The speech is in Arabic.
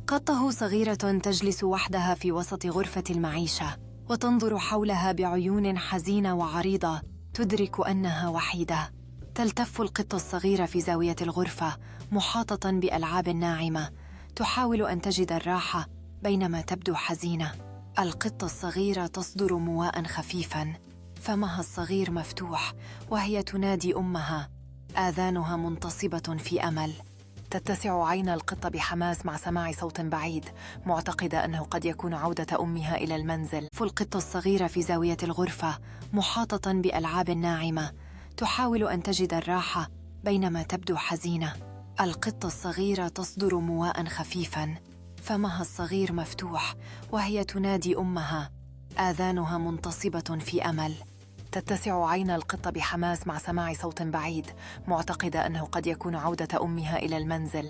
قطة صغيرة تجلس وحدها في وسط غرفة المعيشة وتنظر حولها بعيون حزينة وعريضة، تدرك أنها وحيدة. تلتف القطة الصغيرة في زاوية الغرفة محاطة بألعاب ناعمة، تحاول أن تجد الراحة بينما تبدو حزينة. القطة الصغيرة تصدر مواء خفيفاً، فمها الصغير مفتوح وهي تنادي أمها، آذانها منتصبة في أمل. تتسع عين القطة بحماس مع سماع صوت بعيد، معتقدة أنه قد يكون عودة أمها إلى المنزل. القطة الصغيرة في زاوية الغرفة محاطة بألعاب ناعمة، تحاول أن تجد الراحة بينما تبدو حزينة. القطة الصغيرة تصدر مواء خفيفاً، فمها الصغير مفتوح وهي تنادي أمها، آذانها منتصبة في أمل. تتسع عين القطة بحماس مع سماع صوت بعيد، معتقدة أنه قد يكون عودة أمها إلى المنزل.